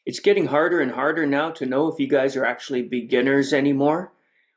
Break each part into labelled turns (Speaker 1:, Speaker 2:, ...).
Speaker 1: It's getting harder and harder now to know if you guys are actually beginners anymore.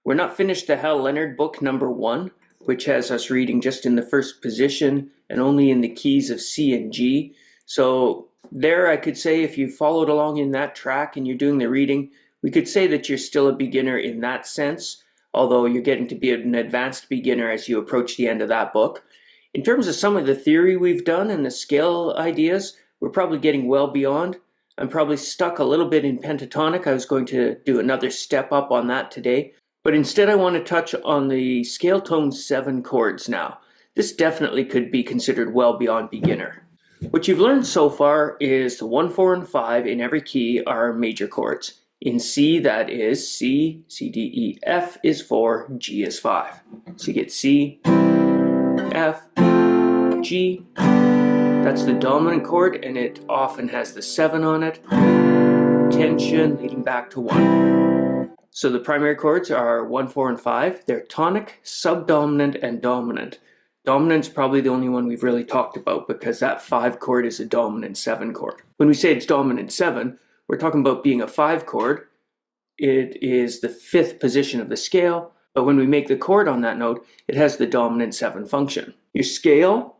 Speaker 1: We're not finished the Hal Leonard book #1, which has us reading just in the first position and only in the keys of C and G. So there I could say if you followed along in that track and you're doing the reading, we could say that you're still a beginner in that sense, although you're getting to be an advanced beginner as you approach the end of that book. In terms of some of the theory we've done and the scale ideas, we're probably getting well beyond. I'm probably stuck a little bit in pentatonic. I was going to do another step up on that today, but instead I want to touch on the scale tone 7 chords now. This definitely could be considered well beyond beginner. What you've learned so far is the 1, 4, and 5 in every key are major chords. In C, that is C, C, D, E, F is 4, G is 5. So you get C, F, G. That's the dominant chord, and it often has the 7 on it. Tension leading back to 1. So the primary chords are 1, 4, and 5. They're tonic, subdominant, and dominant. Dominant's probably the only one we've really talked about because that 5 chord is a dominant 7 chord. When we say it's dominant 7, we're talking about being a 5 chord. It is the 5th position of the scale, but when we make the chord on that note, it has the dominant 7 function. Your scale,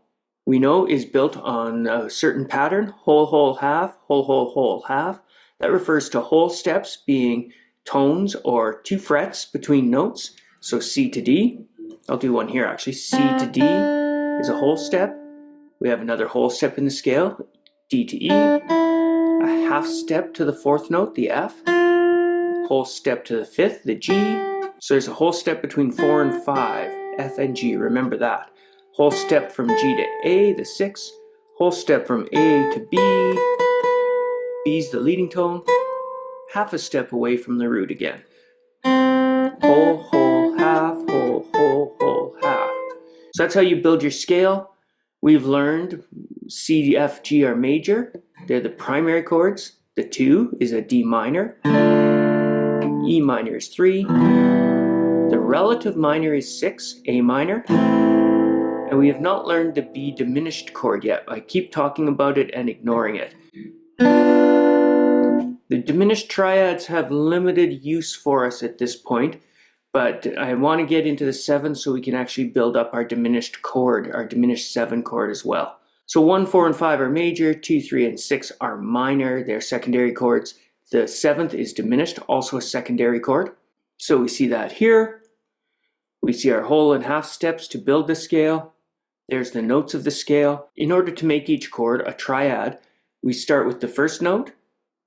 Speaker 1: we know, is built on a certain pattern, whole, whole, half, whole, whole, whole, half. That refers to whole steps being tones or 2 frets between notes. So C to D. I'll do one here actually. C to D is a whole step. We have another whole step in the scale, D to E. A half step to the 4th note, the F. Whole step to the 5th, the G. So there's a whole step between 4 and 5, F and G, remember that. Whole step from G to A, the 6. Whole step from A to B. B's the leading tone. Half a step away from the root again. Whole, whole, half, whole, whole, whole, half. So that's how you build your scale. We've learned C, F, G are major. They're the primary chords. The 2 is a D minor. E minor is 3. The relative minor is 6, A minor. And we have not learned the B diminished chord yet. I keep talking about it and ignoring it. The diminished triads have limited use for us at this point, but I want to get into the 7 so we can actually build up our diminished chord, our diminished 7 chord as well. So 1, 4, and 5 are major, 2, 3, and 6 are minor, they're secondary chords. The 7th is diminished, also a secondary chord. So we see that here. We see our whole and half steps to build the scale. There's the notes of the scale. In order to make each chord a triad, we start with the first note,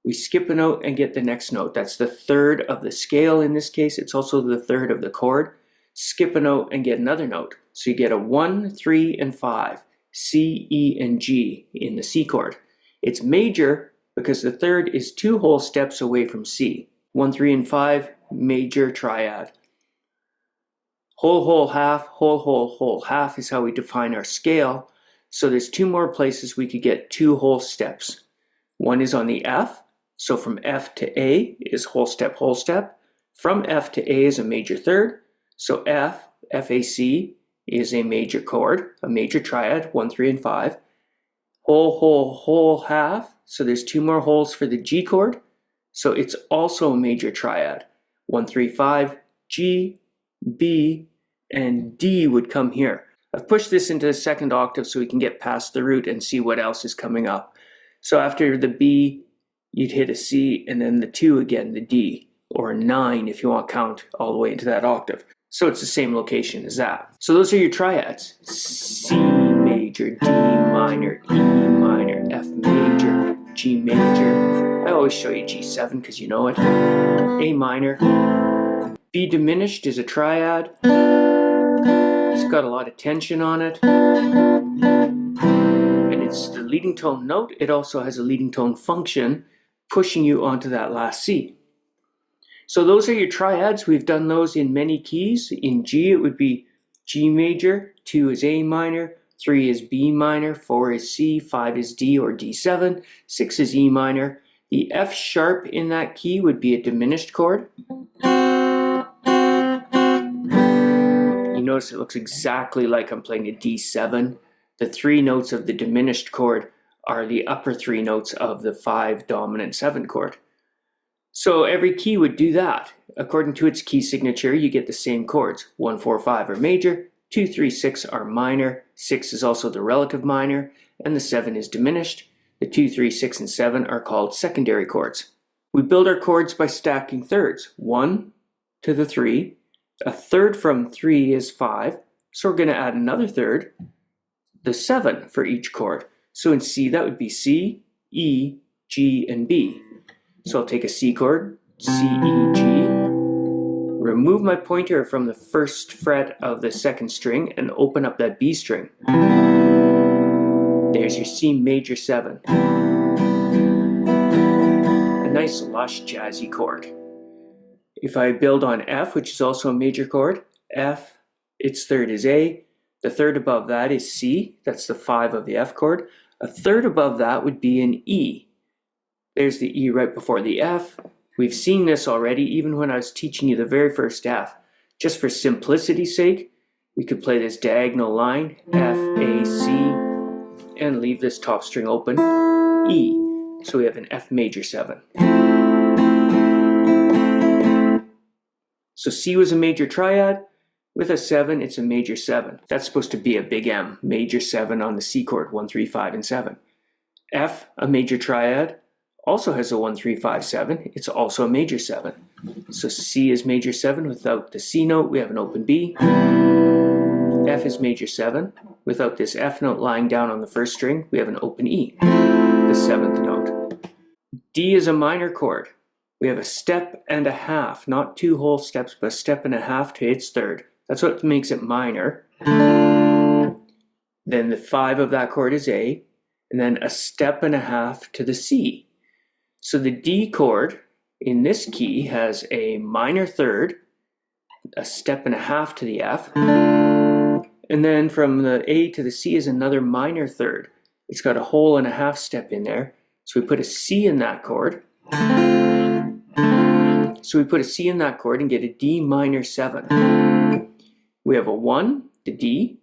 Speaker 1: we skip a note and get the next note. That's the 3rd of the scale in this case. It's also the 3rd of the chord. Skip a note and get another note. So you get a 1, 3, and 5, C, E, and G in the C chord. It's major because the 3rd is 2 whole steps away from C. 1, 3, and 5, major triad. Whole, whole, half, whole, whole, whole, half is how we define our scale. So there's 2 more places we could get 2 whole steps. One is on the F, so from F to A is whole step, whole step. From F to A is a major 3rd, so F, F-A-C, is a major chord, a major triad, 1, 3, and 5. Whole, whole, whole, half, so there's 2 more wholes for the G chord, so it's also a major triad, 1, 3, 5, G, B, and D would come here. I've pushed this into the 2nd octave so we can get past the root and see what else is coming up. So after the B, you'd hit a C, and then the 2 again, the D, or a 9 if you want to count all the way into that octave. So it's the same location as that. So those are your triads. C major, D minor, E minor, F major, G major. I always show you G7 because you know it. A minor. B diminished is a triad. It's got a lot of tension on it. And it's the leading tone note. It also has a leading tone function pushing you onto that last C. So those are your triads. We've done those in many keys. In G, it would be G major, 2 is A minor, 3 is B minor, 4 is C, 5 is D or D7, 6 is E minor. The F sharp in that key would be a diminished chord. You notice it looks exactly like I'm playing a D7. The 3 notes of the diminished chord are the upper three notes of the 5 dominant 7 chord. So every key would do that. According to its key signature, you get the same chords. 1, 4, 5 are major, 2, 3, 6 are minor, 6 is also the relative minor, and the 7 is diminished. The 2, 3, 6, and 7 are called secondary chords. We build our chords by stacking thirds. 1 to the 3. A third from 3 is 5, so we're going to add another third, the 7 for each chord. So in C, that would be C, E, G, and B. So I'll take a C chord, C, E, G, remove my pointer from the first fret of the second string, and open up that B string. There's your C major 7. A nice, lush, jazzy chord. If I build on F, which is also a major chord, F, its third is A. The third above that is C. That's the 5 of the F chord. A third above that would be an E. There's the E right before the F. We've seen this already, even when I was teaching you the very first F. Just for simplicity's sake, we could play this diagonal line, F, A, C, and leave this top string open, E. So we have an F major 7. So C was a major triad. With a 7, it's a major 7. That's supposed to be a big M, major 7 on the C chord, 1, 3, 5, and 7. F, a major triad, also has a 1, 3, 5, 7. It's also a major 7. So C is major 7. Without the C note, we have an open B. F is major 7. Without this F note lying down on the first string, we have an open E, the 7th note. D is a minor chord. We have a step and a half, not 2 whole steps, but a step and a half to its third. That's what makes it minor. Then the 5 of that chord is A, and then a step and a half to the C. So the D chord in this key has a minor third, a step and a half to the F, and then from the A to the C is another minor third. It's got a whole and a half step in there, so we put a C in that chord. So we put a C in that chord and get a D minor 7. We have a 1, the D,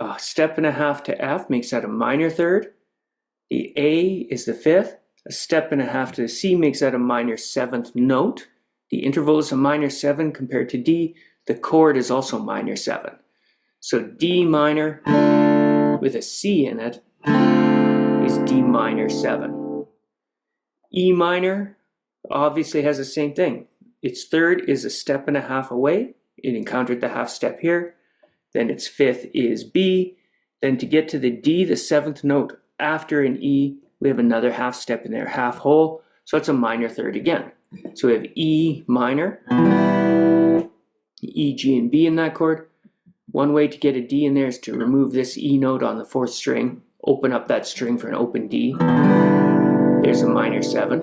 Speaker 1: a step and a half to F makes that a minor third. The A is the 5th, a step and a half to the C makes that a minor 7th note. The interval is a minor 7 compared to D. The chord is also minor 7. So D minor with a C in it is D minor 7. E minor obviously has the same thing. Its third is a step and a half away. It encountered the half step here. Then its 5th is B. Then to get to the D, the 7th note after an E, we have another half step in there, half whole. So it's a minor third again. So we have E minor, E, G, and B in that chord. One way to get a D in there is to remove this E note on the 4th string, open up that string for an open D. There's a minor 7.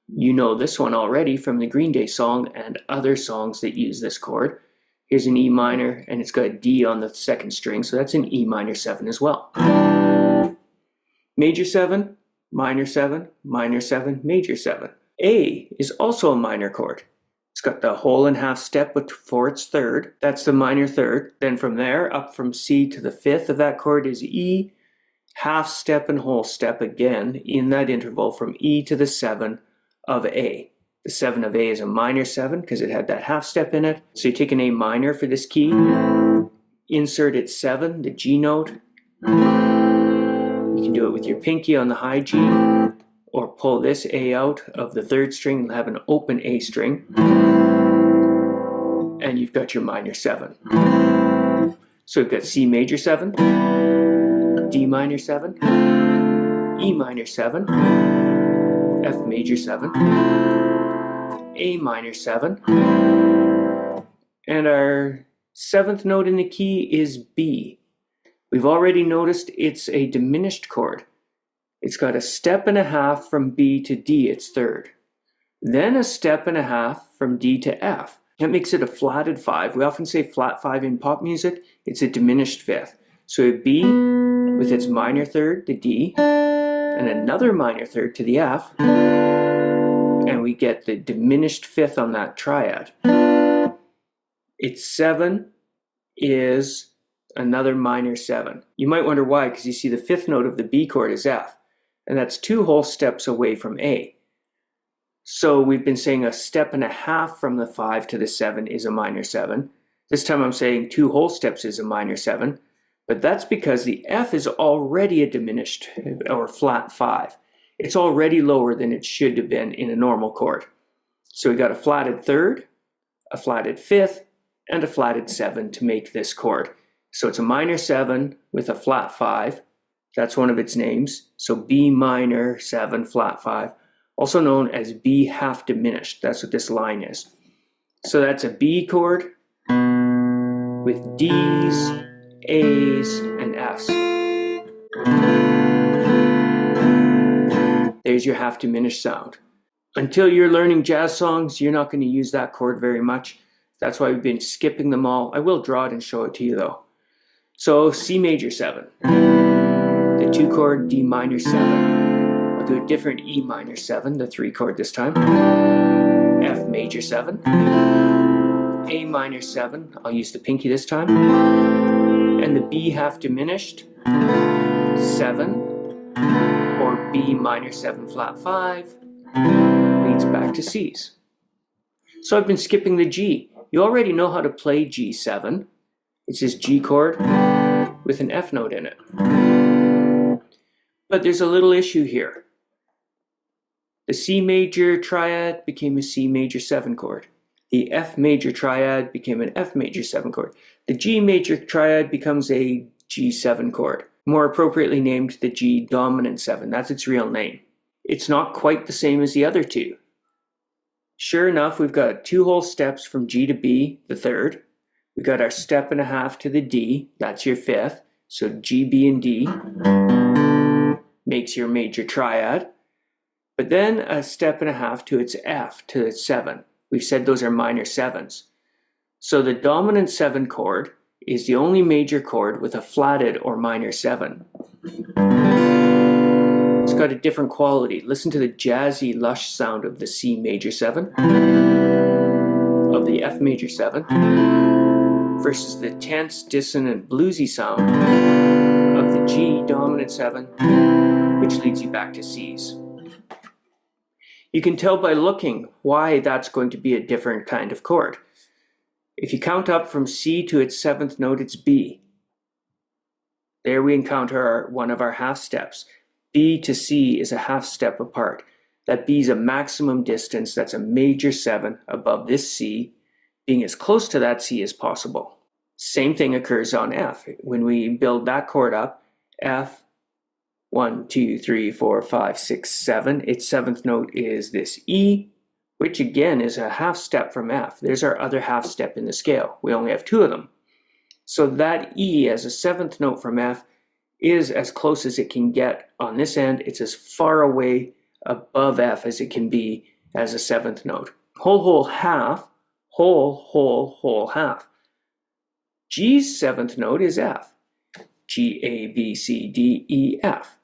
Speaker 1: You know this one already from the Green Day song and other songs that use this chord. Here's an E minor, and it's got a D on the 2nd string, so that's an E minor 7 as well. Major 7, minor 7, minor 7, major 7. A is also a minor chord. It's got the whole and half step for its third. That's the minor third. Then from there, up from C to the 5th of that chord is E, half step and whole step again in that interval from E to the 7 of A. The 7 of A is a minor 7 because it had that half step in it. So you take an A minor for this key, insert its 7, the G note. You can do it with your pinky on the high G, or pull this A out of the 3rd string and have an open A string. And you've got your minor 7. So we've got C major 7, D minor 7, E minor 7, F major 7, A minor 7, and our 7th note in the key is B. We've already noticed it's a diminished chord. It's got a step and a half from B to D, its third. Then a step and a half from D to F. That makes it a flatted 5. We often say flat 5 in pop music. It's a diminished 5th. So B with its minor third, the D, and another minor third to the F, and we get the diminished 5th on that triad. Its 7 is another minor 7. You might wonder why, because you see the 5th note of the B chord is F, and that's 2 whole steps away from A. So we've been saying a step and a half from the 5 to the 7 is a minor 7. This time I'm saying 2 whole steps is a minor 7, but that's because the F is already a diminished or flat 5. It's already lower than it should have been in a normal chord. So we got a flatted 3rd, a flatted 5th, and a flatted 7 to make this chord. So it's a minor 7 with a flat 5. That's one of its names. So B minor 7 flat 5. Also known as B half diminished. That's what this line is. So that's a B chord with D's, A's, and F's. There's your half diminished sound. Until you're learning jazz songs, you're not going to use that chord very much. That's why we've been skipping them all. I will draw it and show it to you though. So C major 7, the 2 chord D minor 7. I'll do a different E minor 7, the 3 chord this time. F major 7. A minor 7, I'll use the pinky this time. And the B half diminished 7, or B minor 7 flat 5, leads back to C's. So I've been skipping the G. You already know how to play G7. It's this G chord with an F note in it. But there's a little issue here. The C major triad became a C major 7 chord. The F major triad became an F major 7 chord. The G major triad becomes a G7 chord, more appropriately named the G dominant 7. That's its real name. It's not quite the same as the other two. Sure enough, we've got 2 whole steps from G to B, the 3rd. We've got our step and a half to the D, that's your 5th. So G, B, and D makes your major triad. But then a step and a half to its F, to its 7. We've said those are minor 7s. So the dominant 7 chord is the only major chord with a flatted or minor 7. It's got a different quality. Listen to the jazzy, lush sound of the C major 7, of the F major 7, versus the tense, dissonant, bluesy sound of the G dominant 7, which leads you back to C's. You can tell by looking why that's going to be a different kind of chord. If you count up from C to its 7th note, it's B. There we encounter one of our half steps. B to C is a half step apart. That B is a maximum distance, that's a major 7 above this C, being as close to that C as possible. Same thing occurs on F. When we build that chord up, F, 1, 2, 3, 4, 5, 6, 7. Its 7th note is this E, which again is a half step from F. There's our other half step in the scale. We only have 2 of them. So that E as a 7th note from F is as close as it can get on this end. It's as far away above F as it can be as a 7th note. Whole, half, whole, half. G's 7th note is F. G, A, B, C, D, E, F.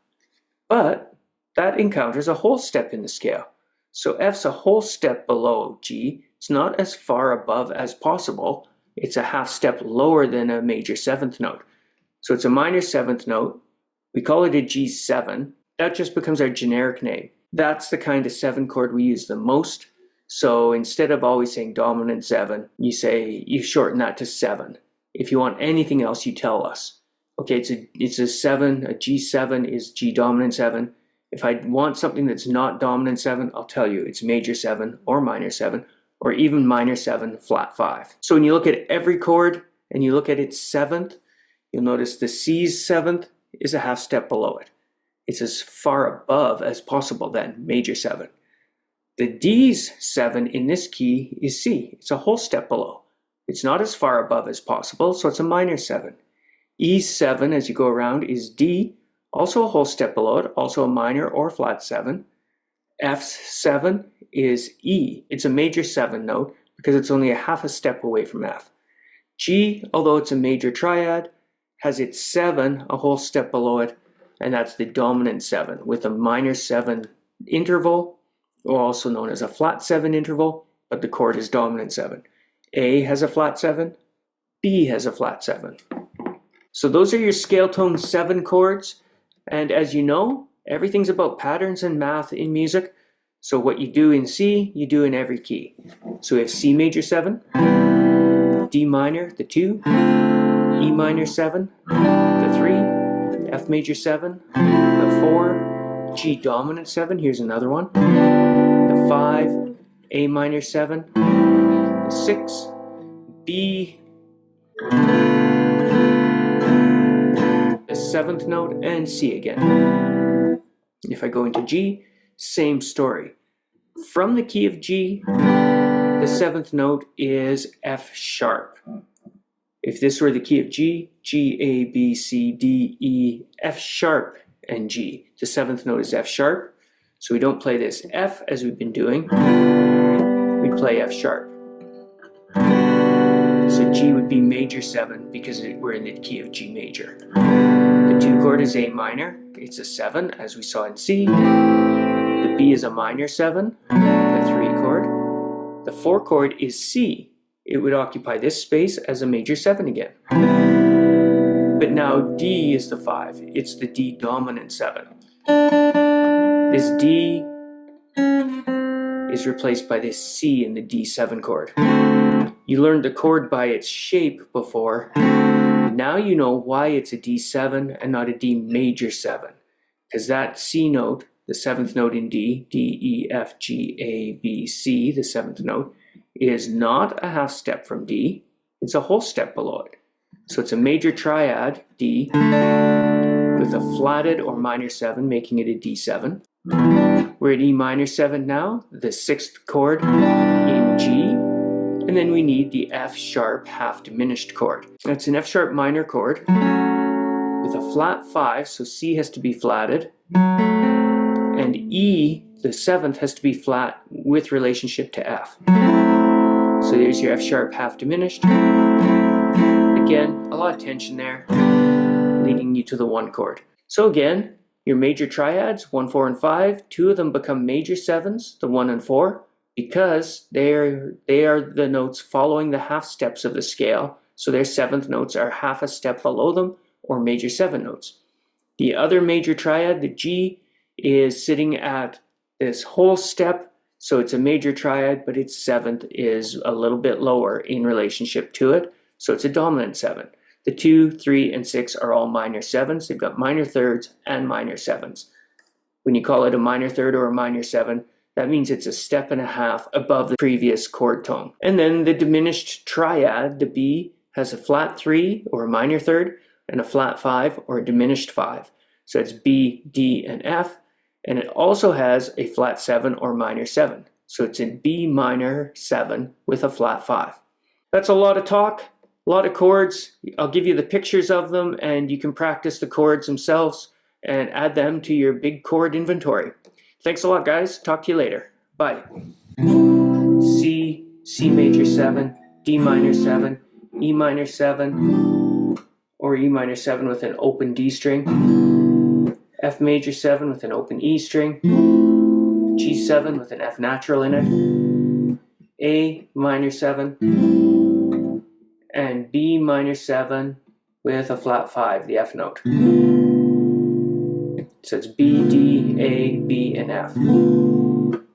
Speaker 1: But that encounters a whole step in the scale. So F's a whole step below G. It's not as far above as possible. It's a half step lower than a major 7th note. So it's a minor 7th note. We call it a G7. That just becomes our generic name. That's the kind of 7 chord we use the most. So instead of always saying dominant 7, you shorten that to 7. If you want anything else, you tell us. Okay, it's a 7, a G7 is G dominant 7. If I want something that's not dominant 7, I'll tell you it's major 7 or minor 7 or even minor 7 flat 5. So when you look at every chord and you look at its 7th, you'll notice the C's 7th is a half step below it. It's as far above as possible then, major 7. The D's 7 in this key is C. It's a whole step below. It's not as far above as possible, so it's a minor 7. E's 7 as you go around is D, also a whole step below it, also a minor or flat 7. F's 7 is E. It's a major 7 note because it's only a half a step away from F. G, although it's a major triad, has its 7 a whole step below it, and that's the dominant 7 with a minor 7 interval, or also known as a flat 7 interval, but the chord is dominant 7. A has a flat 7, B has a flat 7. So those are your scale tone 7 chords. And as you know, everything's about patterns and math in music. So what you do in C, you do in every key. So we have C major 7, D minor, the 2, E minor 7, the 3, F major 7, the 4, G dominant 7, here's another one, the 5, A minor 7, the 6, B, the 7th note, and C again. If I go into G, same story. From the key of G, the 7th note is F sharp. If this were the key of G, G, A, B, C, D, E, F sharp, and G. The 7th note is F sharp. So we don't play this F as we've been doing. We play F sharp. So G would be major 7 because we're in the key of G major. The 2 chord is A minor. It's a 7 as we saw in C. The B is a minor 7, the 3 chord. The 4 chord is C. It would occupy this space as a major 7 again. But now D is the 5. It's the D dominant 7. This D is replaced by this C in the D7 chord. You learned the chord by its shape before. Now you know why it's a D7 and not a D major 7. Because that C note, the 7th note in D, D, E, F, G, A, B, C, the 7th note, is not a half step from D, it's a whole step below it. So it's a major triad, D, with a flatted or minor 7, making it a D7. We're at E minor 7 now, the 6th chord in G, and then we need the F sharp half diminished chord. It's an F sharp minor chord with a flat 5, so C has to be flatted, and E, the 7th, has to be flat with relationship to F. So there's your F sharp half diminished. Again, a lot of tension there, leading you to the 1 chord. So again, your major triads, 1, 4, and 5, 2 of them become major 7s, the 1 and 4, because they are the notes following the half steps of the scale, so their 7th notes are half a step below them, or major 7 notes. The other major triad, the G, is sitting at this whole step, so it's a major triad, but its 7th is a little bit lower in relationship to it, so it's a dominant 7. The 2, 3, and 6 are all minor 7s. They've got minor thirds and minor 7s. When you call it a minor third or a minor 7, that means it's a step and a half above the previous chord tone. And then the diminished triad, the B, has a flat 3 or a minor third and a flat 5 or a diminished 5. So it's B, D, and F. And it also has a flat 7 or minor 7. So it's in B minor 7 with a flat 5. That's a lot of talk, a lot of chords. I'll give you the pictures of them and you can practice the chords themselves and add them to your big chord inventory. Thanks a lot, guys. Talk to you later. Bye. C, C major 7, D minor 7, E minor 7, or E minor 7 with an open D string, F major 7 with an open E string, G7 with an F natural in it, A minor 7, and B minor 7 with a flat 5, the F note. So it's B, D, A, B, and F.